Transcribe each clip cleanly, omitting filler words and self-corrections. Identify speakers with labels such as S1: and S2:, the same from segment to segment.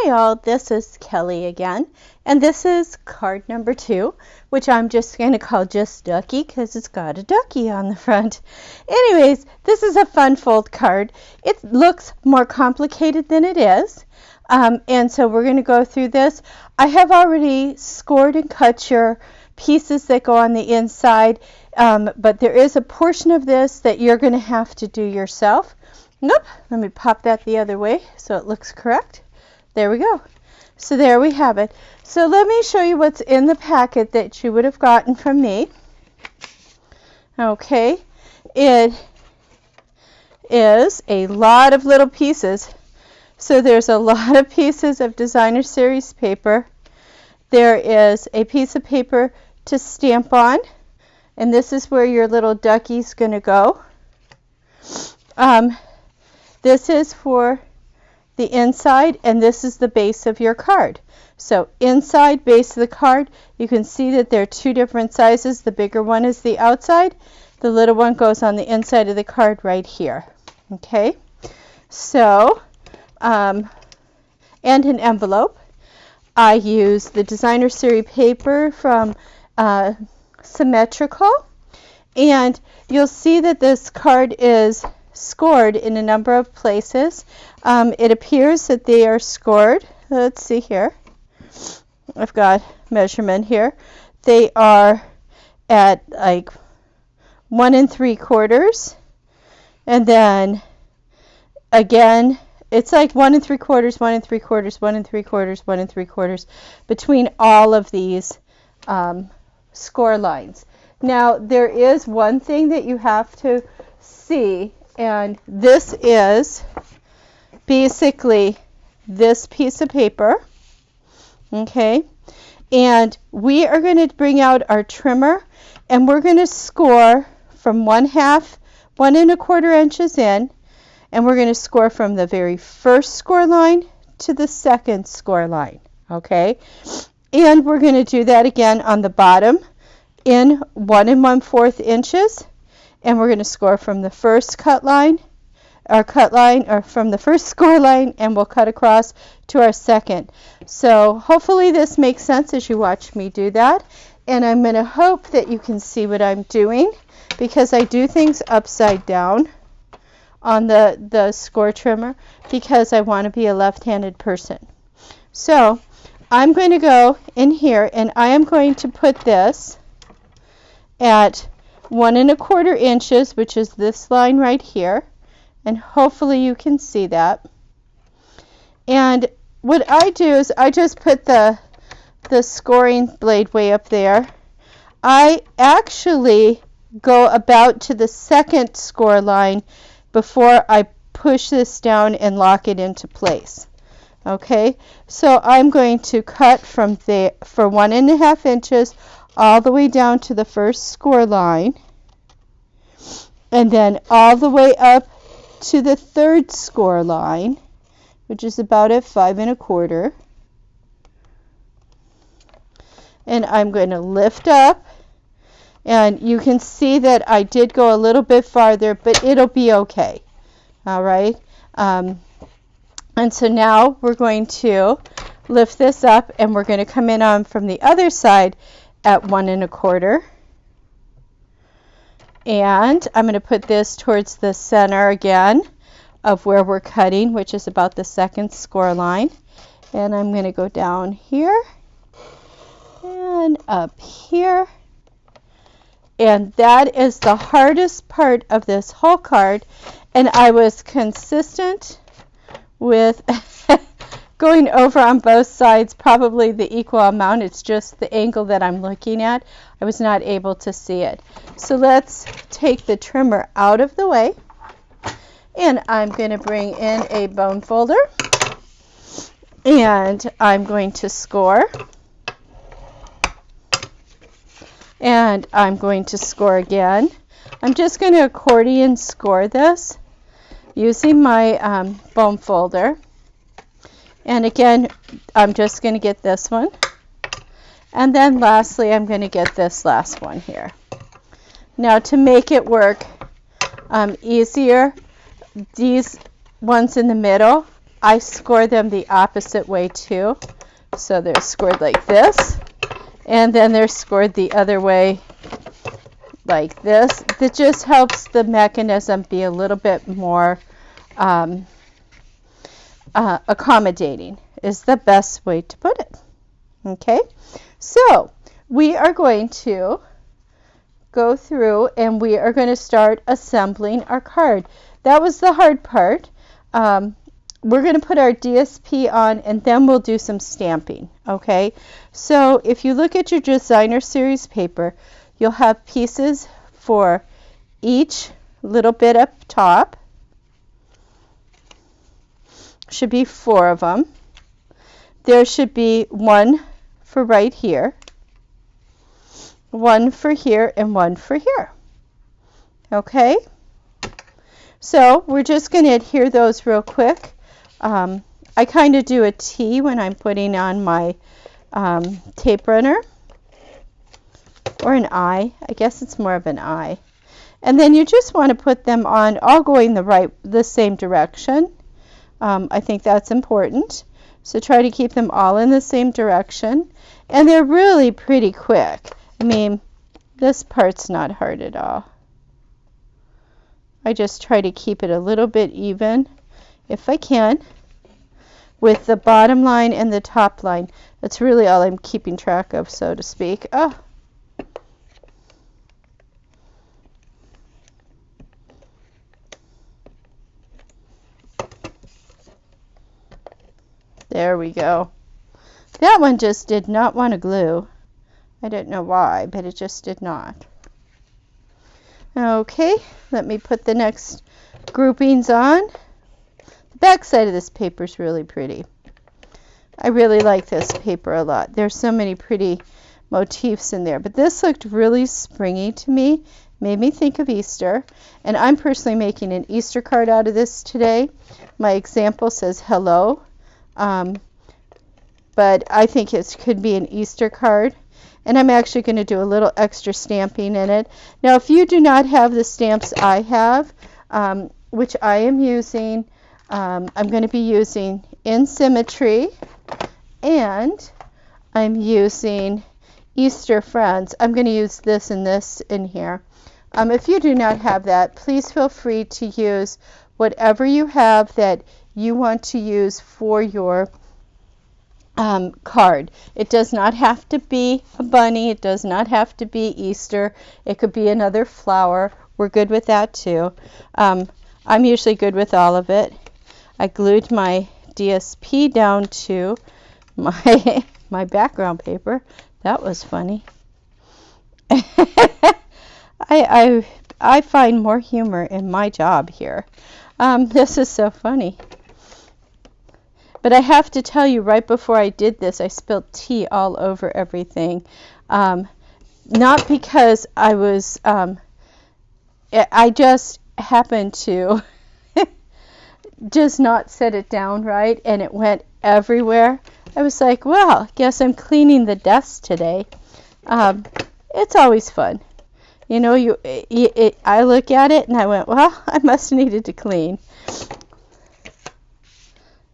S1: Hi all, this is Kelly again, and this is card number 2, which I'm just going to call just Ducky because it's got a ducky on the front. Anyways, this is a fun fold card. It looks more complicated than it is, and so we're going to go through this. I have already scored and cut your pieces that go on the inside, but there is a portion of this that you're going to have to do yourself. Nope, let me pop that the other way so it looks correct. There we go. So there we have it. So let me show you what's in the packet that you would have gotten from me. Okay, it is a lot of little pieces. So there's a lot of pieces of designer series paper. There is a piece of paper to stamp on, and this is where your little ducky's going to go. This is for the inside, and this is the base of your card. So inside, base of the card, you can see that there are two different sizes. The bigger one is the outside. The little one goes on the inside of the card right here. Okay, so, and an envelope. I use the designer series paper from Symmetrical, and you'll see that this card is scored in a number of places. It appears that they are scored. Let's see here. I've got measurement here. They are at like 1 3/4, and then again it's like 1 3/4, 1 3/4, 1 3/4, 1 3/4 between all of these score lines. Now there is one thing that you have to see, and this is basically this piece of paper. Okay, and we are going to bring out our trimmer, and we're going to score from 1/2, 1 1/4 inches in, and we're going to score from the very first score line to the second score line. Okay, and we're going to do that again on the bottom in 1 1/4 inches. And we're going to score from the first cut line, or from the first score line, and we'll cut across to our second. So hopefully this makes sense as you watch me do that. And I'm going to hope that you can see what I'm doing, because I do things upside down on the score trimmer because I want to be a left-handed person. So I'm going to go in here, and I am going to put this at 1 1/4 inches, which is this line right here, and hopefully you can see that. And what I do is I just put the scoring blade way up there. I actually go about to the second score line before I push this down and lock it into place. Okay, so I'm going to cut from there for 1 1/2 inches all the way down to the first score line, and then all the way up to the third score line, which is about at 5 1/4. And I'm going to lift up, and you can see that I did go a little bit farther, but it'll be okay. All right. And so now we're going to lift this up, and we're going to come in on from the other side at 1 1/4. And I'm going to put this towards the center again of where we're cutting, which is about the second score line. And I'm going to go down here and up here. And that is the hardest part of this whole card. And I was consistent with going over on both sides, probably the equal amount. It's just the angle that I'm looking at. I was not able to see it. So let's take the trimmer out of the way, and I'm going to bring in a bone folder, and I'm going to score, and I'm going to score again. I'm just going to accordion score this using my bone folder. And again, I'm just going to get this one. And then lastly, I'm going to get this last one here. Now to make it work easier, these ones in the middle I score them the opposite way too. So they're scored like this, and then they're scored the other way like this. That just helps the mechanism be a little bit more accommodating, is the best way to put it. Okay, so we are going to go through and we are going to start assembling our card. That was the hard part. We're going to put our DSP on and then we'll do some stamping. Okay, so if you look at your designer series paper, you'll have pieces for each little bit up top. Should be 4 of them. There should be 1 for right here, 1 for here, and 1 for here. Okay, so we're just going to adhere those real quick. I kind of do a T when I'm putting on my tape runner, or an I. I guess it's more of an I. And then you just want to put them on all going the same direction. I think that's important. So try to keep them all in the same direction. And they're really pretty quick. I mean, this part's not hard at all. I just try to keep it a little bit even, if I can, with the bottom line and the top line. That's really all I'm keeping track of, so to speak. Oh. There we go. That one just did not want to glue. I don't know why, but it just did not. Okay, let me put the next groupings on. The back side of this paper is really pretty. I really like this paper a lot. There's so many pretty motifs in there, but this looked really springy to me. Made me think of Easter, and I'm personally making an Easter card out of this today. My example says hello. But I think it could be an Easter card, and I'm actually going to do a little extra stamping in it. Now, if you do not have the stamps I have, which I am using, I'm going to be using In Symmetry, and I'm using Easter Friends. I'm going to use this and this in here. If you do not have that, please feel free to use whatever you have that you want to use for your card. It does not have to be a bunny. It does not have to be Easter. It could be another flower. We're good with that too. I'm usually good with all of it. I glued my DSP down to my background paper. That was funny. I find more humor in my job here. This is so funny. But I have to tell you, right before I did this, I spilled tea all over everything. Not because I was, I just happened to just not set it down right, and it went everywhere. I was like, well, guess I'm cleaning the desk today. It's always fun. You know, I look at it and I went, well, I must have needed to clean.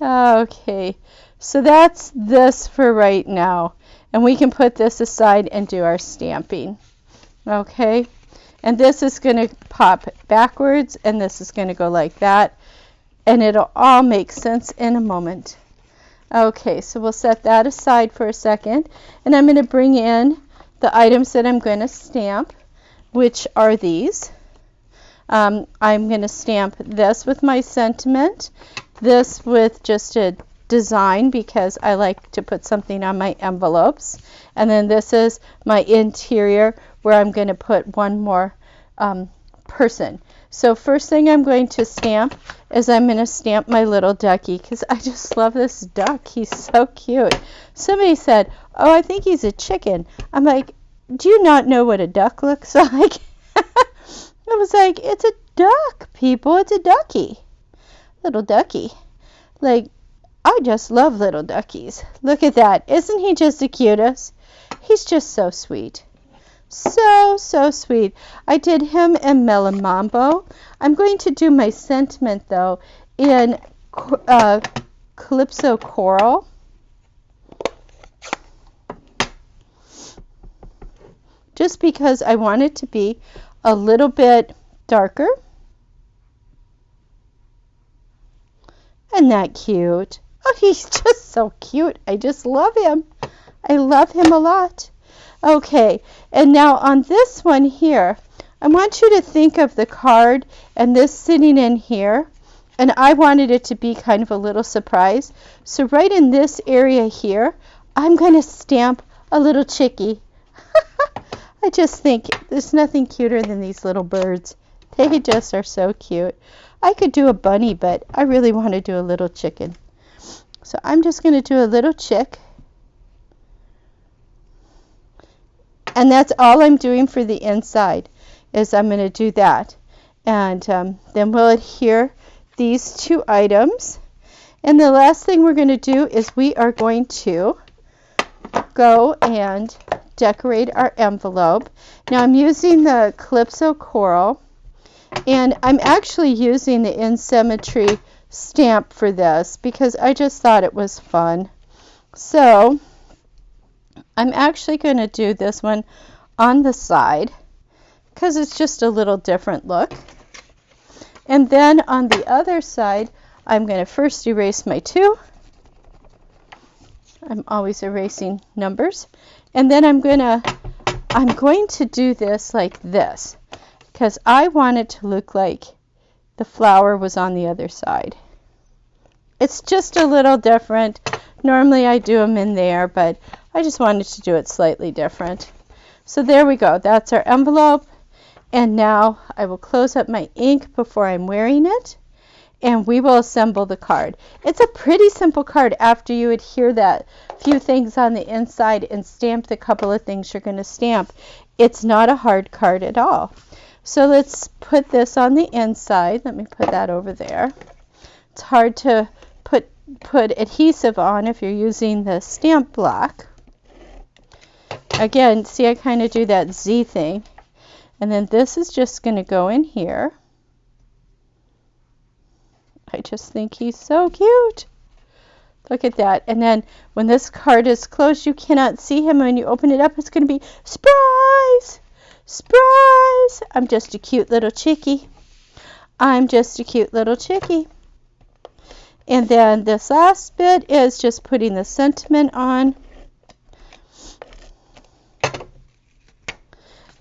S1: Okay, so that's this for right now. And we can put this aside and do our stamping. Okay, and this is going to pop backwards and this is going to go like that. And it'll all make sense in a moment. Okay, so we'll set that aside for a second. And I'm going to bring in the items that I'm going to stamp, which are these. I'm going to stamp this with my sentiment, this with just a design because I like to put something on my envelopes, and then this is my interior where I'm going to put one more person. So first thing I'm going to stamp is I'm going to stamp my little ducky because I just love this duck. He's so cute. Somebody said, oh, I think he's a chicken. I'm like, do you not know what a duck looks like? I was like, it's a duck, people. It's a ducky. Little ducky. Like, I just love little duckies. Look at that. Isn't he just the cutest? He's just so sweet. So, so sweet. I did him in Melon Mambo. I'm going to do my sentiment, though, in Calypso Coral. Just because I want it to be a little bit darker. Isn't that cute? Oh, he's just so cute. I just love him. I love him a lot. Okay, and now on this one here, I want you to think of the card and this sitting in here. And I wanted it to be kind of a little surprise. So right in this area here, I'm going to stamp a little chickie. I just think there's nothing cuter than these little birds. They just are so cute. I could do a bunny, but I really want to do a little chicken. So I'm just going to do a little chick. And that's all I'm doing for the inside, is I'm going to do that. And then we'll adhere these two items. And the last thing we're going to do is we are going to go and decorate our envelope. Now I'm using the Calypso Coral, and I'm actually using the In Symmetry stamp for this because I just thought it was fun. So I'm actually going to do this one on the side because it's just a little different look. And then on the other side, I'm going to first erase my 2. I'm always erasing numbers. And then I'm going to do this like this because I want it to look like the flower was on the other side. It's just a little different. Normally I do them in there, but I just wanted to do it slightly different. So there we go. That's our envelope. And now I will close up my ink before I'm wearing it, and we will assemble the card. It's a pretty simple card after you adhere that few things on the inside and stamp the couple of things you're going to stamp. It's not a hard card at all. So let's put this on the inside. Let me put that over there. It's hard to put adhesive on if you're using the stamp block. Again, see, I kind of do that Z thing. And then this is just going to go in here. I just think he's so cute. Look at that. And then when this card is closed, you cannot see him. When you open it up, it's going to be surprise! Surprise! I'm just a cute little chickie. I'm just a cute little chickie. And then this last bit is just putting the sentiment on.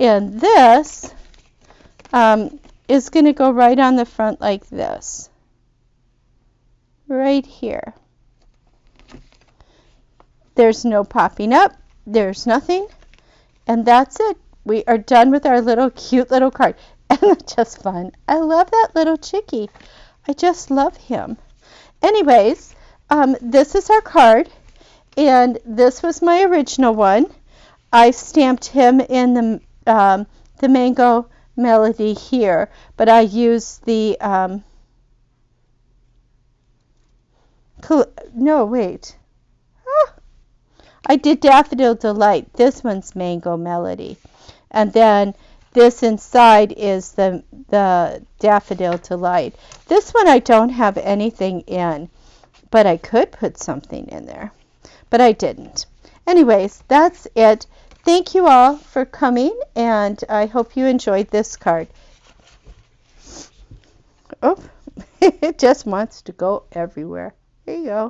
S1: And this is going to go right on the front like this. Right here. There's no popping up. There's nothing. And that's it. We are done with our little cute little card. And it's just fun. I love that little chickie. I just love him. Anyways, this is our card. And this was my original one. I stamped him in the Mango Melody here, but I used the I did Daffodil Delight. This one's Mango Melody, and then this inside is the Daffodil Delight. This one I don't have anything in, but I could put something in there, but I didn't. Anyways, that's it. Thank you all for coming, and I hope you enjoyed this card. Oh, it just wants to go everywhere. There you go.